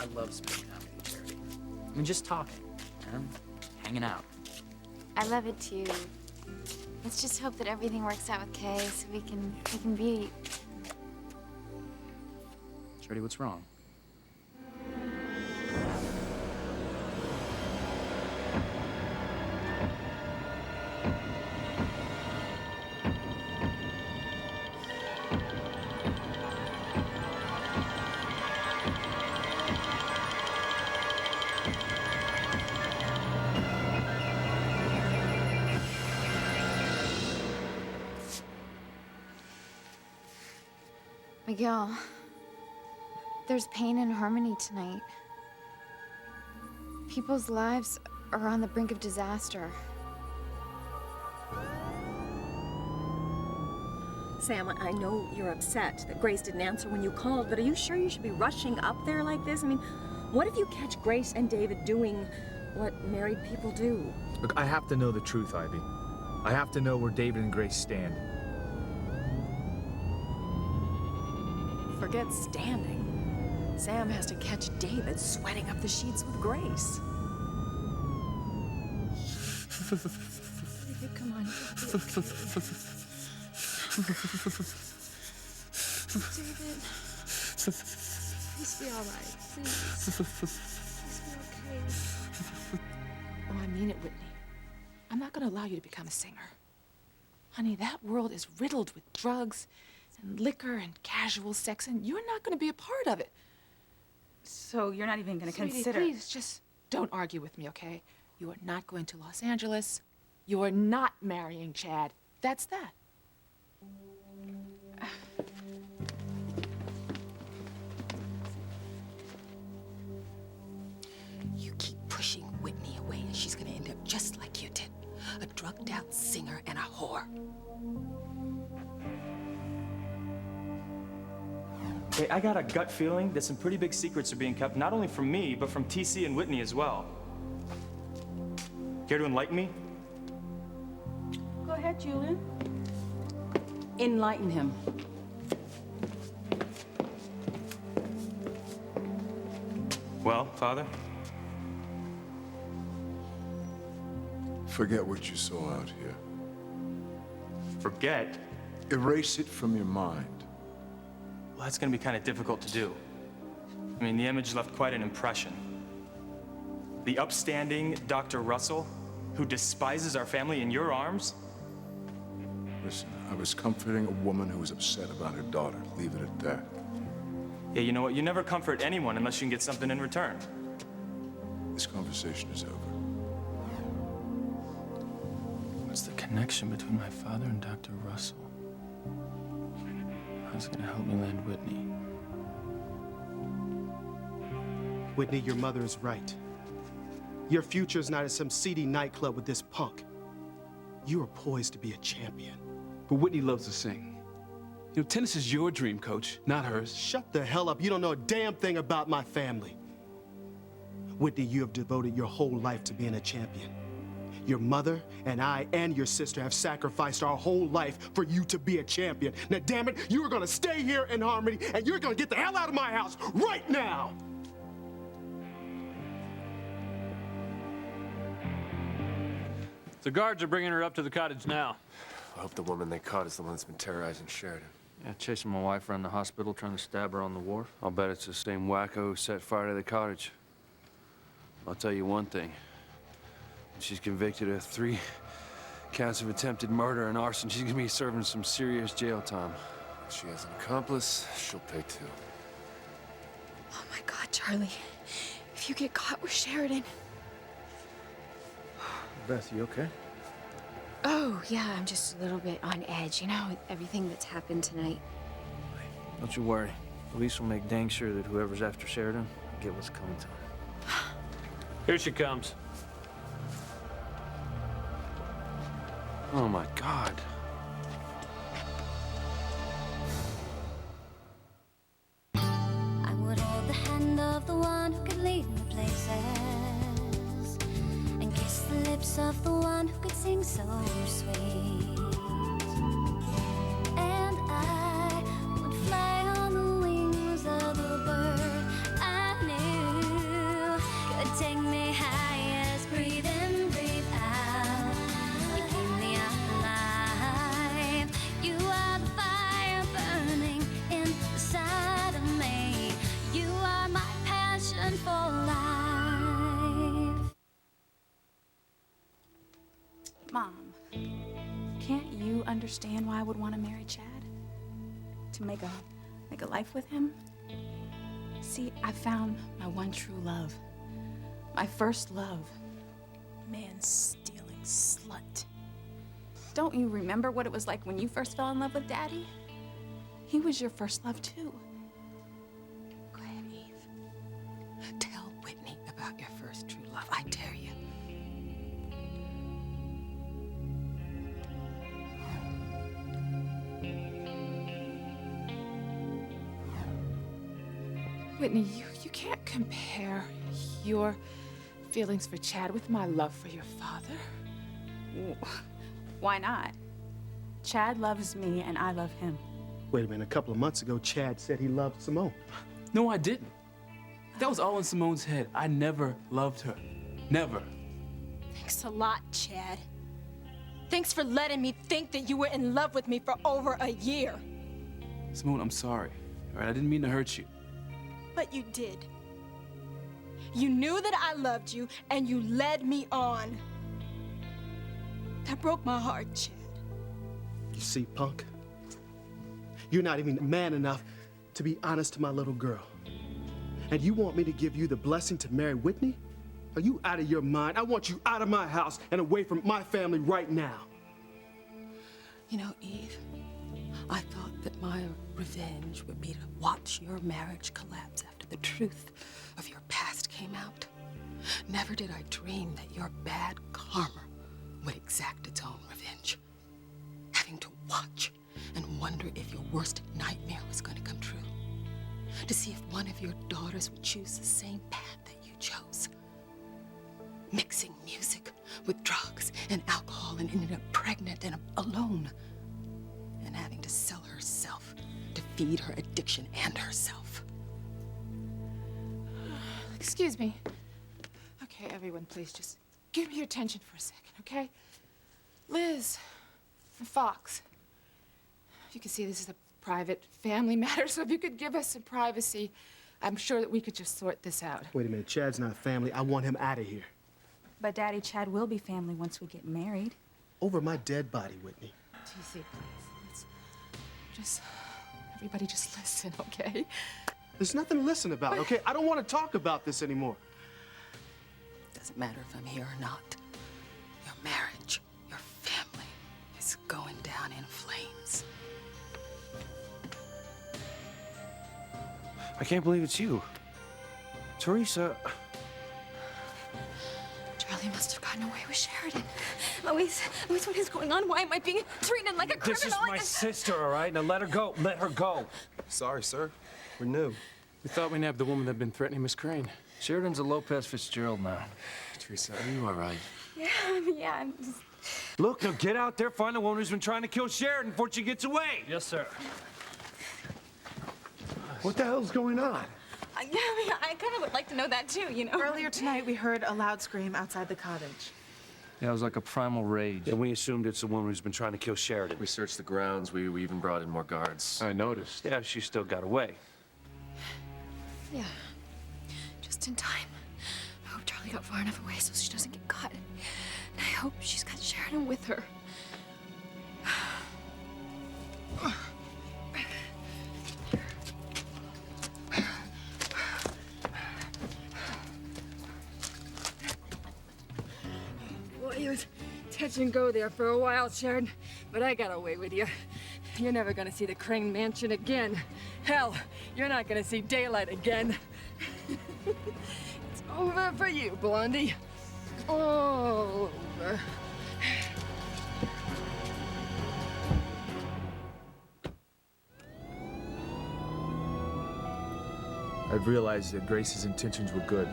I love spending time with you, Charity. I mean, just talking, and hanging out. I love it too. Let's just hope that everything works out with Kay so we can be. Charity, what's wrong? Miguel, there's pain and harmony tonight. People's lives are on the brink of disaster. Sam, I know you're upset that Grace didn't answer when you called, but are you sure you should be rushing up there like this? I mean, what if you catch Grace and David doing what married people do? Look, I have to know the truth, Ivy. I have to know where David and Grace stand. Forget standing. Sam has to catch David sweating up the sheets with Grace. David, come on. David. Please be all right. Please. Please be okay. Oh, I mean it, Whitney. I'm not gonna allow you to become a singer. Honey, that world is riddled with drugs and liquor and casual sex, and you're not gonna be a part of it. So you're not even gonna Sweetie, consider... please, just don't argue with me, okay? You are not going to Los Angeles. You are not marrying Chad. That's that. You keep pushing Whitney away, and she's gonna end up just like you did. A drugged-out singer and a whore. Hey, I got a gut feeling that some pretty big secrets are being kept, not only from me, but from TC and Whitney as well. Care to enlighten me? Go ahead, Julian. Enlighten him. Well, Father? Forget what you saw out here. Forget? Erase it from your mind. Well, that's gonna be kind of difficult to do. I mean, the image left quite an impression. The upstanding Dr. Russell, who despises our family in your arms? Listen, I was comforting a woman who was upset about her daughter. Leave it at that. Yeah, you know what? You never comfort anyone unless you can get something in return. This conversation is over. What's the connection between my father and Dr. Russell? How's it gonna help me land Whitney? Whitney, your mother is right. Your future's not at some seedy nightclub with this punk. You are poised to be a champion. But Whitney loves to sing. You know, tennis is your dream, Coach, not hers. Shut the hell up. You don't know a damn thing about my family. Whitney, you have devoted your whole life to being a champion. Your mother and I and your sister have sacrificed our whole life for you to be a champion. Now, damn it, you are gonna stay here in Harmony, and you're gonna get the hell out of my house right now! The guards are bringing her up to the cottage now. I hope the woman they caught is the one that's been terrorizing Sheridan. Yeah, chasing my wife around the hospital, trying to stab her on the wharf. I'll bet it's the same wacko who set fire to the cottage. I'll tell you one thing. She's convicted of 3 counts of attempted murder and arson. She's gonna be serving some serious jail time. If she has an accomplice, she'll pay too. Oh my God, Charlie. If you get caught with Sheridan. Beth, you okay? Oh, yeah, I'm just a little bit on edge, you know, with everything that's happened tonight. Don't you worry. Police will make dang sure that whoever's after Sheridan will get what's coming to him. Here she comes. Oh my God. I would hold the hand of the one who could lead me places and kiss the lips of the one who could sing so sweet. And I would fly on the wings of a bird I knew. you understand why I would want to marry Chad? To make a life with him? See, I found my one true love. My first love. Man-stealing slut. Don't you remember what it was like when you first fell in love with Daddy? He was your first love, too. Go ahead, Eve. Tell Whitney about your first true love. I dare you. Whitney, you can't compare your feelings for Chad with my love for your father. Why not? Chad loves me and I love him. Wait a minute, a couple of months ago, Chad said he loved Simone. No, I didn't. That was all in Simone's head. I never loved her. Never. Thanks a lot, Chad. Thanks for letting me think that you were in love with me for over a year. Simone, I'm sorry. All right, I didn't mean to hurt you. But you did. You knew that I loved you, and you led me on. That broke my heart, Chad. You see, punk? You're not even man enough to be honest to my little girl. And you want me to give you the blessing to marry Whitney? Are you out of your mind? I want you out of my house and away from my family right now. You know, Eve, I thought that my revenge would be to watch your marriage collapse after the truth of your past came out. Never did I dream that your bad karma would exact its own revenge. Having to watch and wonder if your worst nightmare was going to come true. To see if one of your daughters would choose the same path that you chose. Mixing music with drugs and alcohol and ended up pregnant and alone. And having to sell herself to feed her addiction and herself. Excuse me. Okay, everyone, please just give me your attention for a second, okay? Liz and Fox. You can see this is a private family matter, so if you could give us some privacy, I'm sure that we could just sort this out. Wait a minute, Chad's not family. I want him out of here. But Daddy, Chad will be family once we get married. Over my dead body, Whitney. TC, please. Let's everybody just listen, okay? There's nothing to listen about, okay? I don't want to talk about this anymore. Doesn't matter if I'm here or not. Your marriage, your family is going down in flames. I can't believe it's you. Teresa. Charlie must have gotten away with Sheridan. Louise, what is going on? Why am I being treated like a criminal? This is my sister, all right? Now let her go. Let her go. Sorry, sir. We're new. We thought we nabbed the woman that had been threatening Miss Crane. Sheridan's a Lopez Fitzgerald now. Teresa, are you all right? Yeah, I'm just... Look, now get out there, find the woman who's been trying to kill Sheridan before she gets away. Yes, sir. What the hell's going on? I kind of would like to know that too, you know? Earlier tonight, we heard a loud scream outside the cottage. Yeah, it was like a primal rage. And we assumed it's the woman who's been trying to kill Sheridan. We searched the grounds. We even brought in more guards. I noticed. Yeah, she still got away. Yeah, just in time. I hope Charlie got far enough away so she doesn't get caught. And I hope she's got Sheridan with her. Well, it was touch and go there for a while, Sheridan, but I got away with you. You're never gonna see the Crane Mansion again. Hell, you're not gonna see daylight again. It's over for you, Blondie. All over. I've realized that Grace's intentions were good.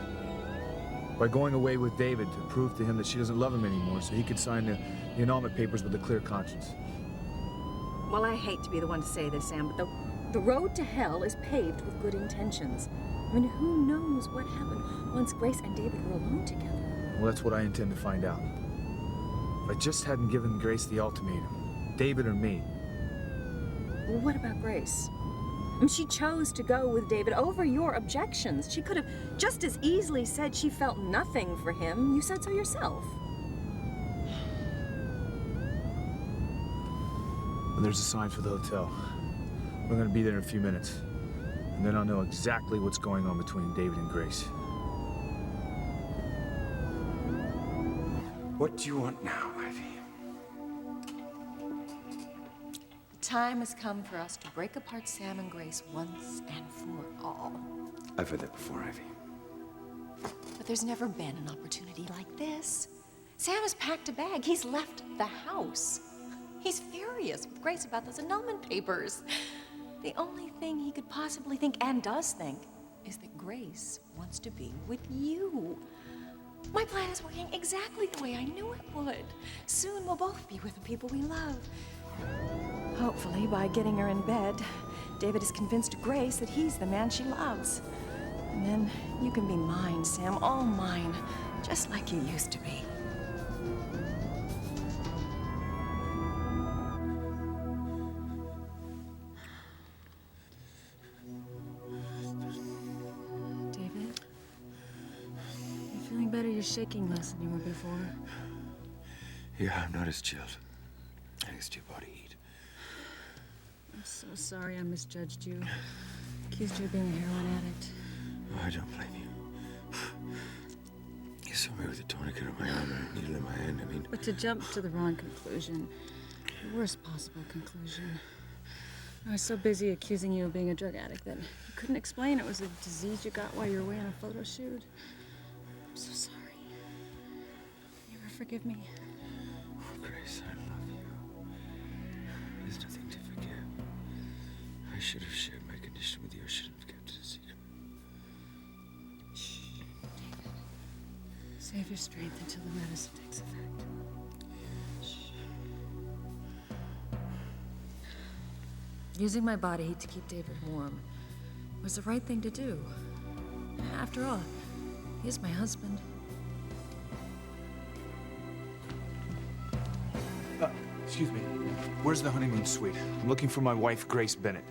By going away with David to prove to him that she doesn't love him anymore so he could sign the annulment papers with a clear conscience. Well, I hate to be the one to say this, Sam, but the road to hell is paved with good intentions. I mean, who knows what happened once Grace and David were alone together? Well, that's what I intend to find out. If I just hadn't given Grace the ultimatum, David or me. Well, what about Grace? I mean, she chose to go with David over your objections. She could have just as easily said she felt nothing for him. You said so yourself. when there's a sign for the hotel. We're gonna be there in a few minutes. And then I'll know exactly what's going on between David and Grace. What do you want now, Ivy? The time has come for us to break apart Sam and Grace once and for all. I've heard that before, Ivy. But there's never been an opportunity like this. Sam has packed a bag. He's left the house. He's furious with Grace about those annulment papers. The only thing he could possibly think, and does think, is that Grace wants to be with you. My plan is working exactly the way I knew it would. Soon we'll both be with the people we love. Hopefully, by getting her in bed, David has convinced Grace that he's the man she loves. And then you can be mine, Sam, all mine, just like you used to be. David? You feeling better? You're shaking less than you were before. Yeah, I'm not as chilled. Thanks to your body heat. I'm so sorry I misjudged you. Accused you of being a heroin addict. Oh, I don't blame you. You saw me with a tourniquet on my arm and a needle in my hand. I mean, But to jump to the wrong conclusion, the worst possible conclusion. I was so busy accusing you of being a drug addict that you couldn't explain it was a disease you got while you were away on a photo shoot. I'm so sorry. You ever forgive me? Grace, I love you. There's nothing to forgive. I should have shared my condition with you. I should have kept it a secret. Save your strength until the medicine takes effect. Using my body heat to keep David warm was the right thing to do. After all, he's my husband. Excuse me. Where's the honeymoon suite? I'm looking for my wife, Grace Bennett.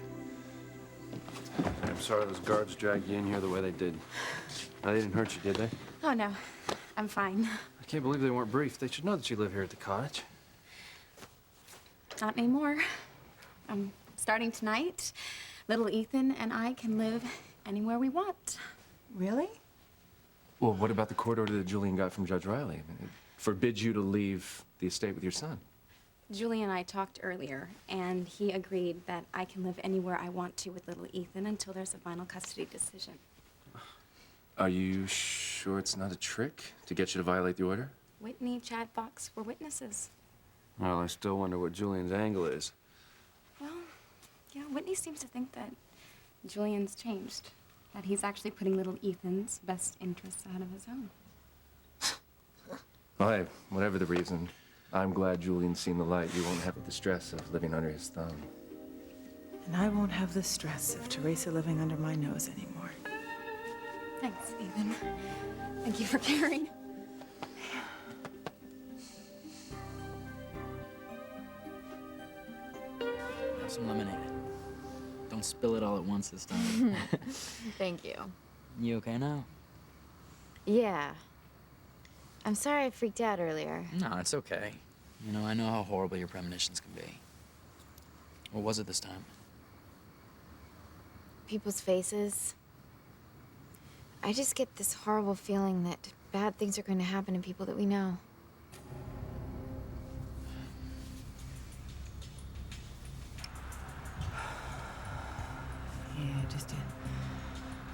I'm sorry those guards dragged you in here the way they did. Now, they didn't hurt you, did they? Oh, no. I'm fine. I can't believe they weren't briefed. They should know that you live here at the cottage. Not anymore. Starting tonight, little Ethan and I can live anywhere we want. Really? Well, what about the court order that Julian got from Judge Riley? I mean, it forbids you to leave the estate with your son. Julie and I talked earlier, and he agreed that I can live anywhere I want to with little Ethan until there's a final custody decision. Are you sure it's not a trick to get you to violate the order? Whitney, Chad, Fox were witnesses. Well, I still wonder what Julian's angle is. Well, yeah, Whitney seems to think that Julian's changed. That he's actually putting little Ethan's best interests ahead of his own. Well, hey, whatever the reason, I'm glad Julian's seen the light. You won't have the distress of living under his thumb. And I won't have the stress of Teresa living under my nose anymore. Thanks, Ethan. Thank you for caring. Have some lemonade. Don't spill it all at once this time. Thank you. You okay now? Yeah. I'm sorry I freaked out earlier. No, it's okay. You know, I know how horrible your premonitions can be. What was it this time? People's faces. I just get this horrible feeling that bad things are going to happen to people that we know. Yeah, just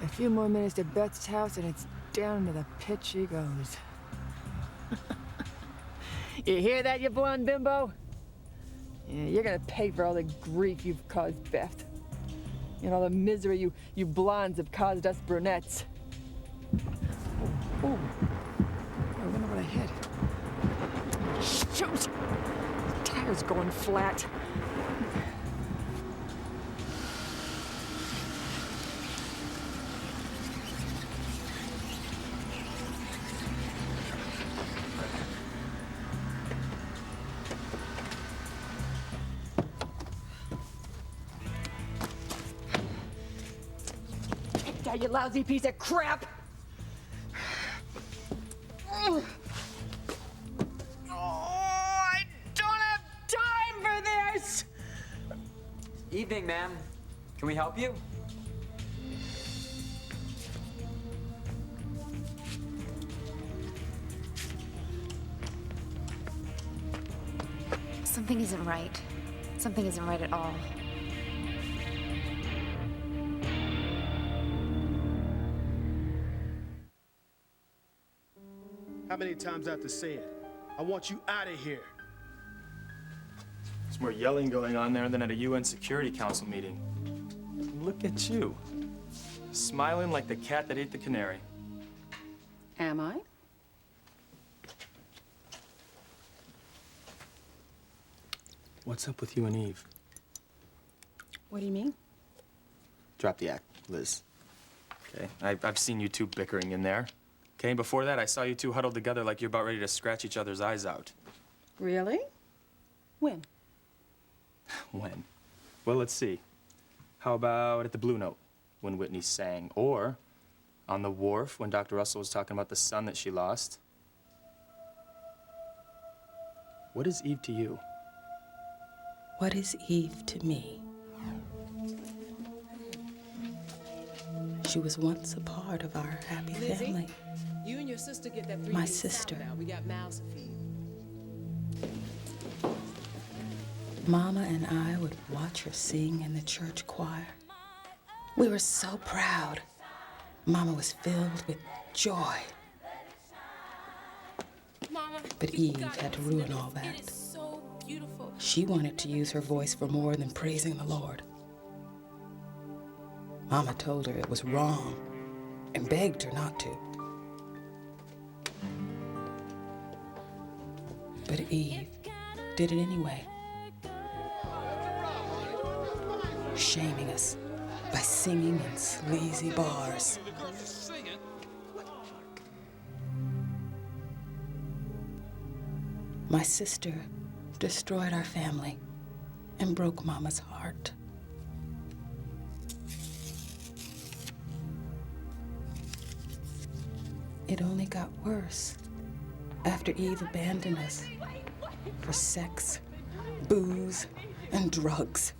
a few more minutes to Beth's house and it's down to the pit she goes. You hear that, you blonde bimbo? Yeah, you're gonna pay for all the grief you've caused Beth. And all the misery you blondes have caused us brunettes. Oh, I wonder what I hit. Shoot! The tire's going flat. You lousy piece of crap! Oh, I don't have time for this! Evening, ma'am. Can we help you? Something isn't right. Something isn't right at all. How many times I have to say it? I want you out of here. There's more yelling going on there than at a UN Security Council meeting. Look at you. Smiling like the cat that ate the canary. Am I? What's up with you and Eve? What do you mean? Drop the act, Liz. Okay, I've seen you two bickering in there. Okay, and before that, I saw you two huddled together like you're about ready to scratch each other's eyes out. Really? When? When? Well, let's see. How about at the Blue Note, when Whitney sang? Or on the wharf, when Dr. Russell was talking about the son that she lost? What is Eve to you? What is Eve to me? She was once a part of our happy Lizzie, family. you and your sister get that 3 My minute sister. Now. We got mouths to feed. Mama and I would watch her sing in the church choir. We were so proud. Mama was filled with joy. Mama, But Eve had to ruin all that. It is so beautiful. She wanted to use her voice for more than praising the Lord. Mama told her it was wrong and begged her not to. But Eve did it anyway, shaming us by singing in sleazy bars. My sister destroyed our family and broke Mama's heart. It only got worse after Eve abandoned us for sex, booze, and drugs.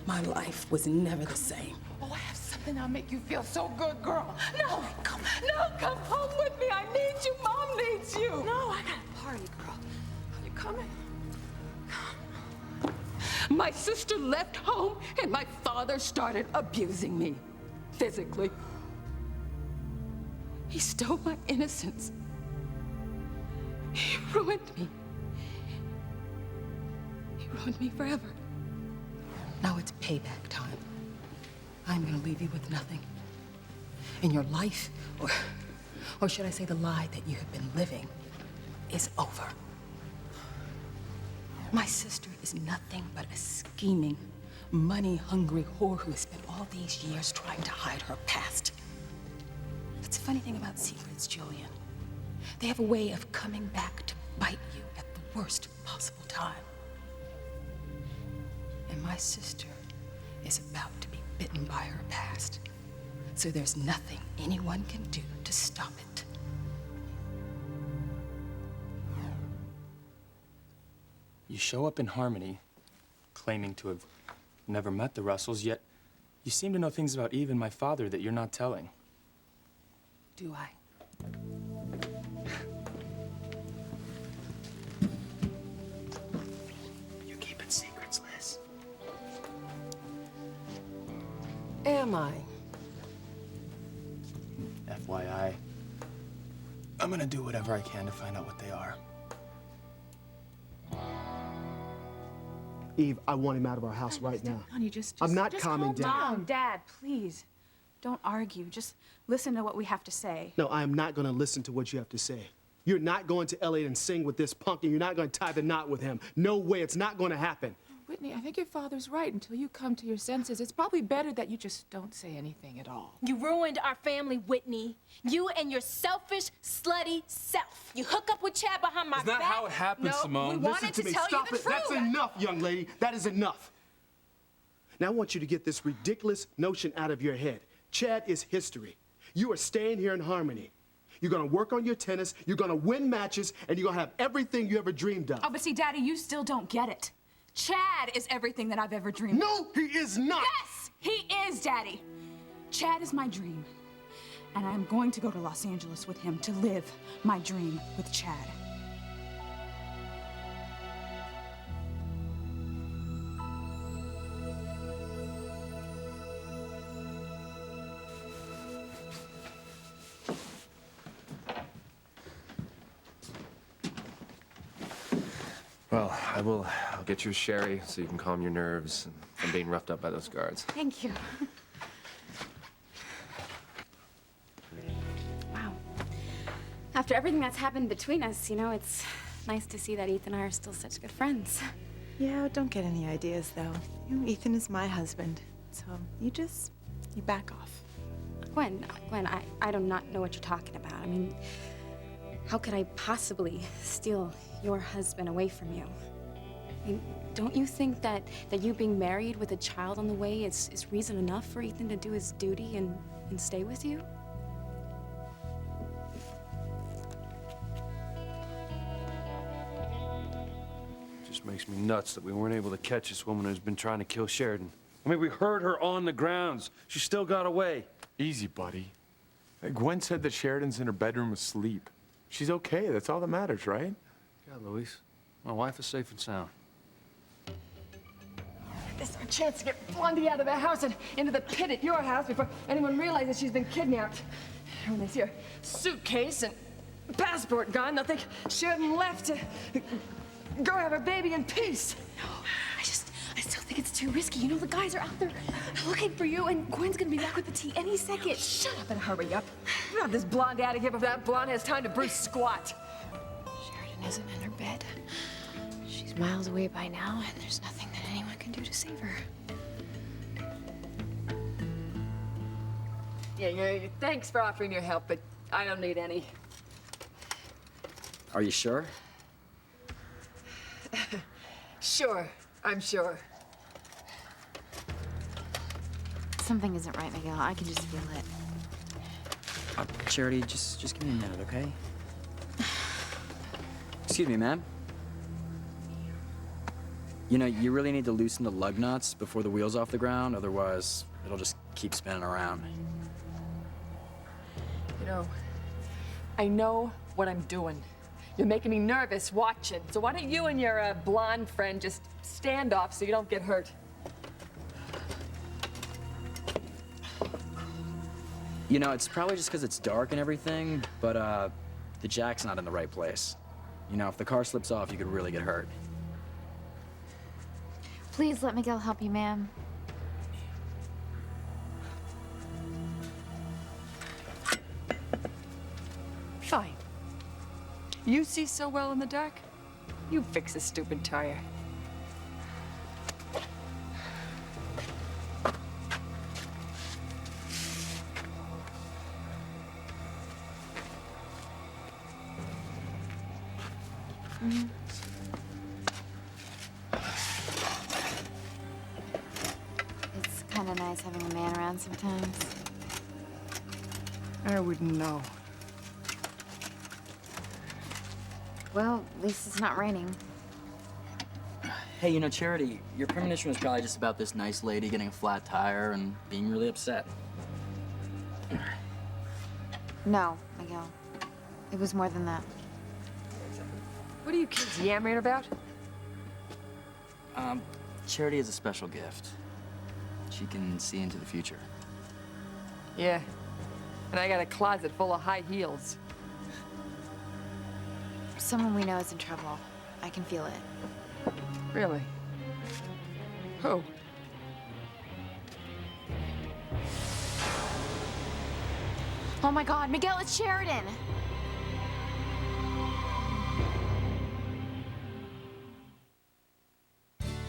My life was never the same. Oh, I have something that'll make you feel so good, girl. No, come home with me. I need you. Mom needs you. No, I got a party, girl. Are you coming? My sister left home, and my father started abusing me, physically. He stole my innocence. He ruined me. He ruined me forever. Now it's payback time. I'm gonna leave you with nothing. And your life, or should I say the lie that you have been living, is over. My sister is nothing but a scheming, money-hungry whore who has spent all these years trying to hide her past. That's the funny thing about secrets, Julian. They have a way of coming back to bite you at the worst possible time. And my sister is about to be bitten by her past. So there's nothing anyone can do to stop it. You show up in Harmony, claiming to have never met the Russells, yet you seem to know things about Eve and my father that you're not telling. Do I? You're keeping secrets, Liz. Am I? FYI, I'm gonna do whatever I can to find out what they are. Eve, I want him out of our house right now. Honey, just I'm not just calming calm down. Dad, please. Don't argue. Just listen to what we have to say. No, I am not going to listen to what you have to say. You're not going to LA and sing with this punk, and you're not going to tie the knot with him. No way, it's not going to happen. Whitney, I think your father's right. Until you come to your senses, it's probably better that you just don't say anything at all. You ruined our family, Whitney. You and your selfish, slutty self. You hook up with Chad behind my It's not back. how it happened, no, Simone. We wanted Listen to me. tell Stop you the it. That's truth. enough, young lady. That is enough. Now I want you to get this ridiculous notion out of your head. Chad is history. You are staying here in Harmony. You're gonna work on your tennis, you're gonna win matches, and you're gonna have everything you ever dreamed of. Oh, but see, Daddy, you still don't get it. Chad is everything that I've ever dreamed. No, he is not. Yes, he is, Daddy. Chad is my dream. And I'm going to go to Los Angeles with him to live my dream with Chad. Well, I'll get you a sherry so you can calm your nerves from being roughed up by those guards. Thank you. Wow. After everything that's happened between us, you know, it's nice to see that Ethan and I are still such good friends. Yeah, don't get any ideas, though. You know, Ethan is my husband, so you back off. Gwen, I do not know what you're talking about. I mean, how could I possibly steal your husband away from you? I mean, don't you think that you being married with a child on the way is reason enough for Ethan to do his duty and stay with you? Just makes me nuts that we weren't able to catch this woman who's been trying to kill Sheridan. I mean, we heard her on the grounds. She still got away. Easy, buddy. Gwen said that Sheridan's in her bedroom asleep. She's okay. That's all that matters, right? Yeah, Luis. My wife is safe and sound. This is our chance to get Blondie out of the house and into the pit at your house before anyone realizes she's been kidnapped. When they see her suitcase and passport gone, they'll think Sheridan left to go have her baby in peace. I still think it's too risky. You know, the guys are out there looking for you, and Gwen's gonna be back with the tea any second. Shut up and hurry up. We have this blonde out of here before that blonde has time to brew squat. Sheridan isn't in her bed. She's miles away by now, and there's nothing that anyone can do to save her. Yeah, thanks for offering your help, but I don't need any. Are you sure? Sure, I'm sure. Something isn't right, Miguel. I can just feel it. Charity, just give me a minute, okay? Excuse me, ma'am. You know, you really need to loosen the lug nuts before the wheel's off the ground, otherwise it'll just keep spinning around. You know, I know what I'm doing. You're making me nervous watching. So why don't you and your blonde friend just stand off so you don't get hurt? You know, it's probably just because it's dark and everything, but the jack's not in the right place. You know, if the car slips off, you could really get hurt. Please let Miguel help you, ma'am. Fine. You see so well in the dark? You fix this stupid tire. It's kind of nice having a man around sometimes. I wouldn't know. Well, at least it's not raining. Hey, you know, Charity, your premonition was probably just about this nice lady getting a flat tire and being really upset. No, Miguel. It was more than that. What are you kids yammering about? Charity is a special gift. She can see into the future. Yeah. And I got a closet full of high heels. Someone we know is in trouble. I can feel it. Really? Who? Oh my God, Miguel, it's Sheridan!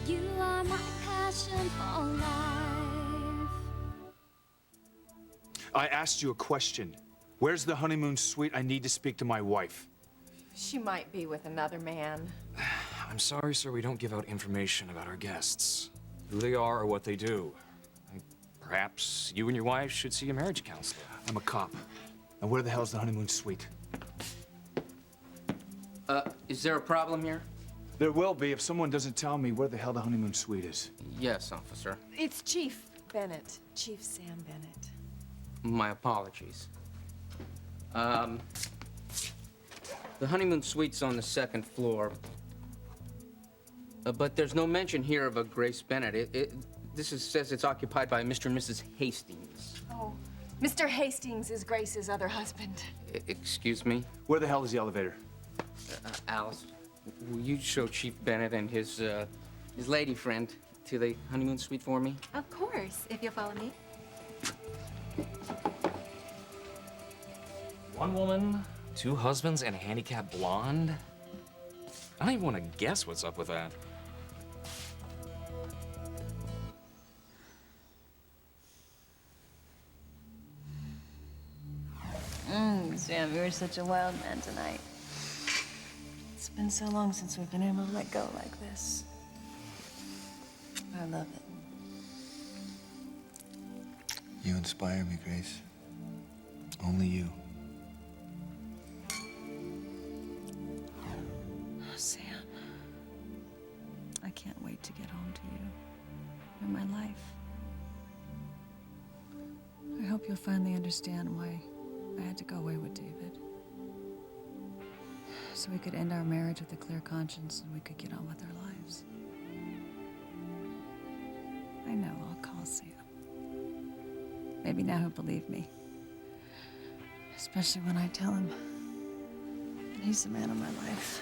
You are my passion for life. I asked you a question. Where's the honeymoon suite? I need to speak to my wife. She might be with another man. I'm sorry, sir, we don't give out information about our guests, who they are or what they do. Perhaps you and your wife should see a marriage counselor. I'm a cop. And where the hell's the honeymoon suite? Is there a problem here? There will be if someone doesn't tell me where the hell the honeymoon suite is. Yes, officer. It's Chief Bennett. Chief Sam Bennett. My apologies. The honeymoon suite's on the second floor. But there's no mention here of a Grace Bennett. This says it's occupied by Mr. and Mrs. Hastings. Oh, Mr. Hastings is Grace's other husband. Excuse me? Where the hell is the elevator? Alice, will you show Chief Bennett and his lady friend to the honeymoon suite for me? Of course, if you'll follow me. One woman, two husbands, and a handicapped blonde? I don't even want to guess what's up with that. Sam, you were such a wild man tonight. It's been so long since we've been able to let go like this. I love it. You inspire me, Grace. Only you. Oh, Sam. I can't wait to get home to you. You're my life. I hope you'll finally understand why I had to go away with David. So we could end our marriage with a clear conscience and we could get on with our lives. I know, I'll call Sam. Maybe now he'll believe me. Especially when I tell him that he's the man of my life.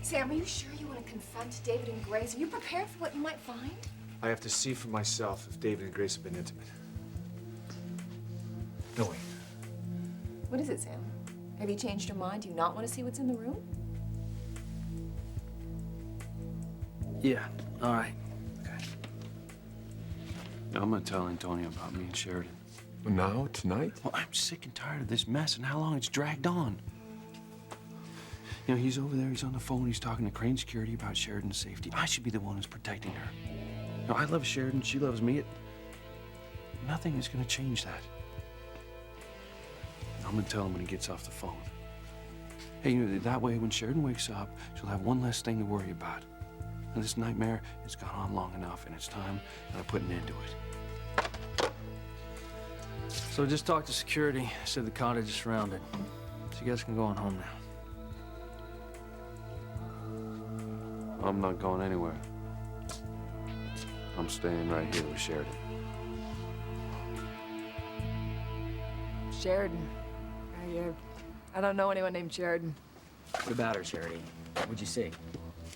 Sam, are you sure you want to confront David and Grace? Are you prepared for what you might find? I have to see for myself if David and Grace have been intimate. No, wait. What is it, Sam? Have you changed your mind? Do you not want to see what's in the room? Yeah, all right. I'm gonna tell Antonio about me and Sheridan. Now? Tonight? Well, I'm sick and tired of this mess and how long it's dragged on. You know, he's over there, he's on the phone, he's talking to Crane Security about Sheridan's safety. I should be the one who's protecting her. No, I love Sheridan, she loves me. Nothing is gonna change that. I'm gonna tell him when he gets off the phone. Hey, you know, that way when Sheridan wakes up, she'll have one less thing to worry about. And this nightmare has gone on long enough, and it's time that I put an end to it. So I just talked to security, said the cottage is surrounded. So you guys can go on home now. I'm not going anywhere. I'm staying right here with Sheridan. Sheridan. I don't know anyone named Sheridan. What about her, Charity? What'd you see?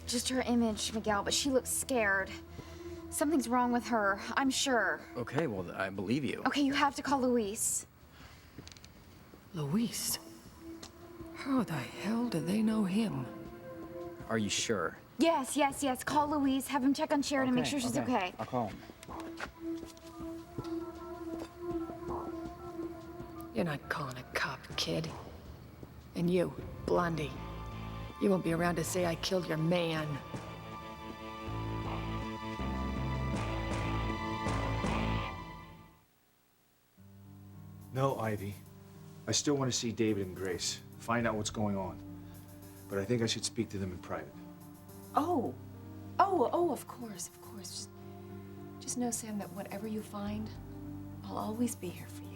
Just her image, Miguel, but she looks scared. Something's wrong with her, I'm sure. Okay, well, I believe you. Okay, you have to call Luis. Luis? How the hell do they know him? Are you sure? Yes, yes, yes. Call Luis. Have him check on Sheridan, make sure she's okay. I'll call him. You're not calling a cop, kid. And you, Blondie, you won't be around to say I killed your man. No, Ivy. I still want to see David and Grace, find out what's going on. But I think I should speak to them in private. Oh, of course, of course. Just know, Sam, that whatever you find, I'll always be here for you.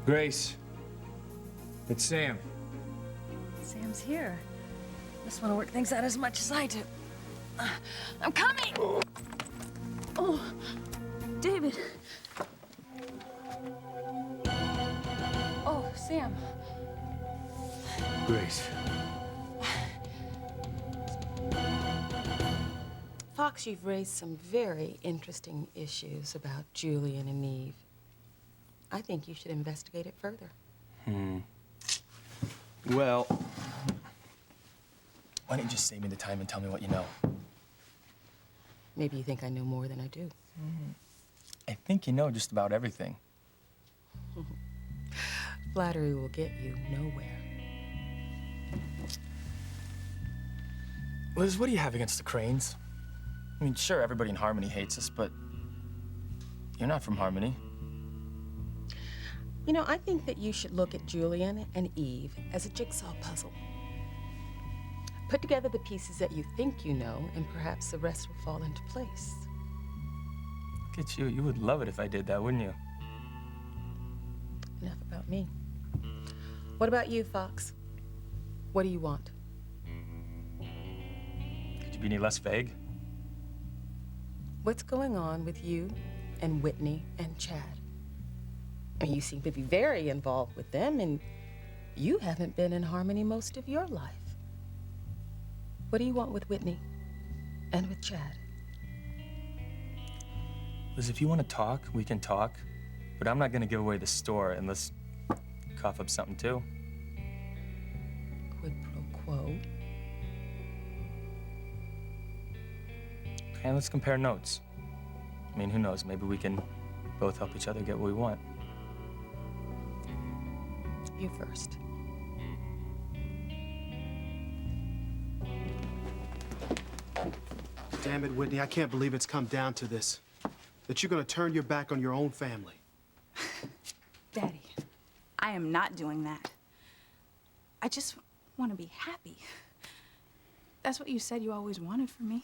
Grace, it's Sam. Sam's here. Must want to work things out as much as I do. I'm coming! Oh, David. Oh, Sam. Grace. Fox, you've raised some very interesting issues about Julian and Eve. I think you should investigate it further. Well, why don't you just save me the time and tell me what you know? Maybe you think I know more than I do. I think you know just about everything. Flattery will get you nowhere. Liz, what do you have against the Cranes? I mean, sure, everybody in Harmony hates us, but you're not from Harmony. You know, I think that you should look at Julian and Eve as a jigsaw puzzle. Put together the pieces that you think you know, and perhaps the rest will fall into place. Look at you. You would love it if I did that, wouldn't you? Enough about me. What about you, Fox? What do you want? Could you be any less vague? What's going on with you and Whitney and Chad? I mean, you seem to be very involved with them, and you haven't been in Harmony most of your life. What do you want with Whitney and with Chad? Liz, if you want to talk, we can talk, but I'm not going to give away the store unless you cough up something too. Quid pro quo. Okay, let's compare notes. I mean, who knows? Maybe we can both help each other get what we want. You first. Damn it, Whitney, I can't believe it's come down to this. That you're gonna turn your back on your own family. Daddy, I am not doing that. I just want to be happy. That's what you said you always wanted from me,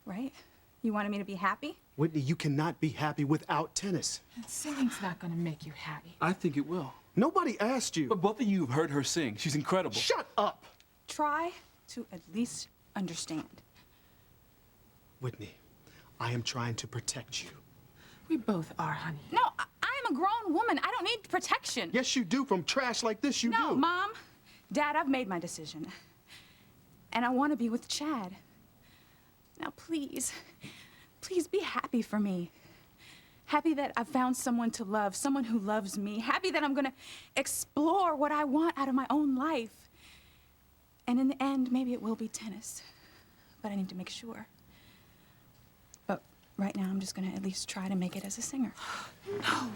right? You wanted me to be happy? Whitney, you cannot be happy without tennis. Singing's not gonna make you happy. I think it will. Nobody asked you. But both of you have heard her sing. She's incredible. Shut up! Try to at least understand. Whitney, I am trying to protect you. We both are, honey. No, I am a grown woman. I don't need protection. Yes, you do. From trash like this, you do. No, Mom, Dad, I've made my decision. And I want to be with Chad. Now, please, please be happy for me. Happy that I've found someone to love, someone who loves me. Happy that I'm gonna explore what I want out of my own life. And in the end, maybe it will be tennis. But I need to make sure. But right now, I'm just gonna at least try to make it as a singer. No,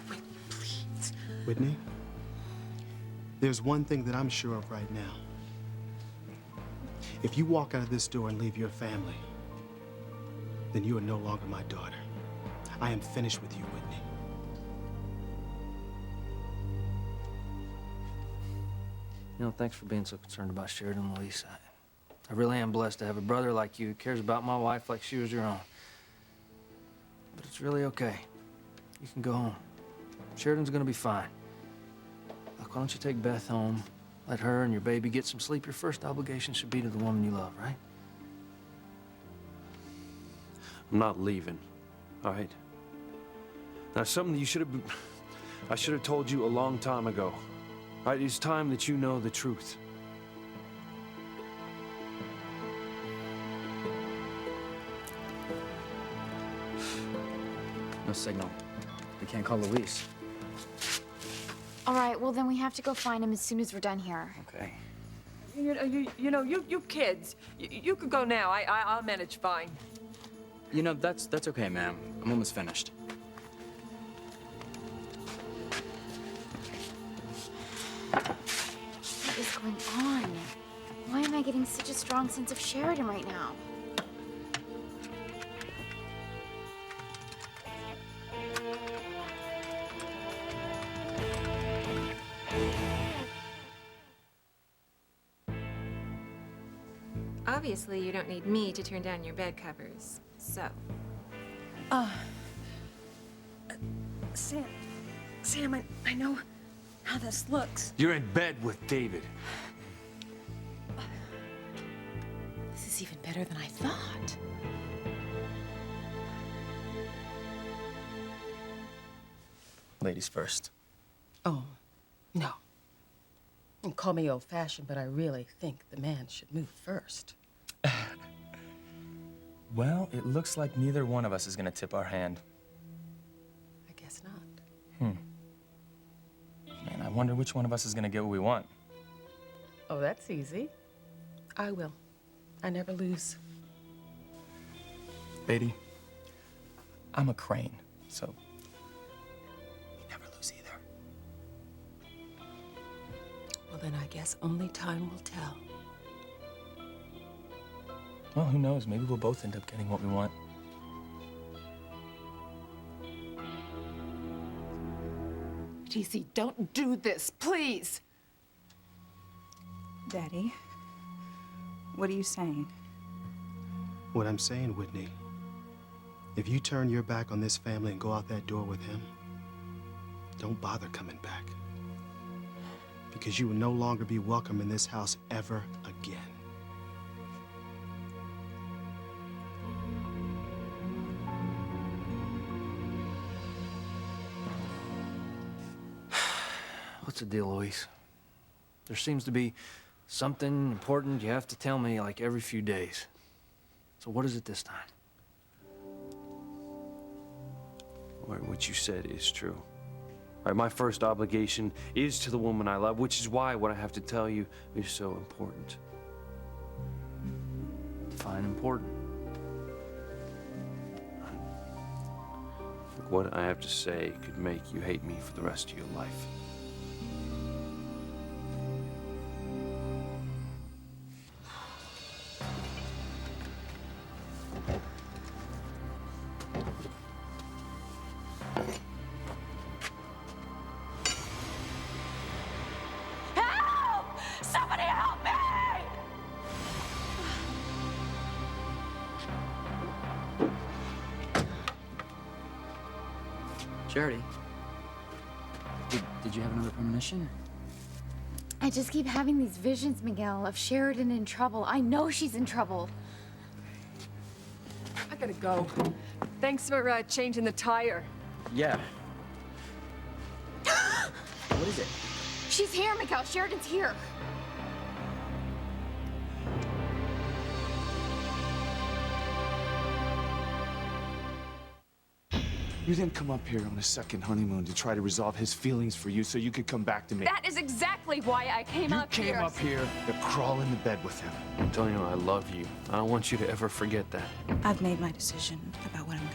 please. Whitney, there's one thing that I'm sure of right now. If you walk out of this door and leave your family, then you are no longer my daughter. I am finished with you, Whitney. You know, thanks for being so concerned about Sheridan and Lisa. I really am blessed to have a brother like you who cares about my wife like she was your own. But it's really okay. You can go home. Sheridan's gonna be fine. Look, why don't you take Beth home, let her and your baby get some sleep? Your first obligation should be to the woman you love, right? I'm not leaving, all right? Now, something you should have... I should have told you a long time ago. All right, it's time that you know the truth. No signal. We can't call Luis. All right, well, then we have to go find him as soon as we're done here. Okay. You kids, you could go now. I'll manage fine. You know, that's okay, ma'am. I'm almost finished. What is going on? Why am I getting such a strong sense of Sheridan right now? Obviously, you don't need me to turn down your bed covers, so. Sam, I know how this looks. You're in bed with David. This is even better than I thought. Ladies first. Oh, no. And call me old-fashioned, but I really think the man should move first. Well, it looks like neither one of us is gonna tip our hand. I guess not. Man, I wonder which one of us is gonna get what we want. Oh, that's easy. I will. I never lose. Lady, I'm a Crane, so we never lose either. Well, then I guess only time will tell. Well, who knows? Maybe we'll both end up getting what we want. TC, don't do this, please. Daddy, what are you saying? What I'm saying, Whitney, if you turn your back on this family and go out that door with him, don't bother coming back. Because you will no longer be welcome in this house ever again. What's the deal, Luis? There seems to be something important you have to tell me like every few days. So what is it this time? Martin, what you said is true. Right, my first obligation is to the woman I love, which is why what I have to tell you is so important. Define important. Look, what I have to say could make you hate me for the rest of your life. Help! Somebody help me! Charity, did you have another premonition? I just keep having these visions, Miguel, of Sheridan in trouble. I know she's in trouble. I gotta go. Thanks for changing the tire. Yeah. What is it? She's here, Miguel. Sheridan's here. You didn't come up here on a second honeymoon to try to resolve his feelings for you so you could come back to me. That is exactly why I came up here. You came up here to crawl into bed with him. I'm telling you, I love you. I don't want you to ever forget that. I've made my decision about what I'm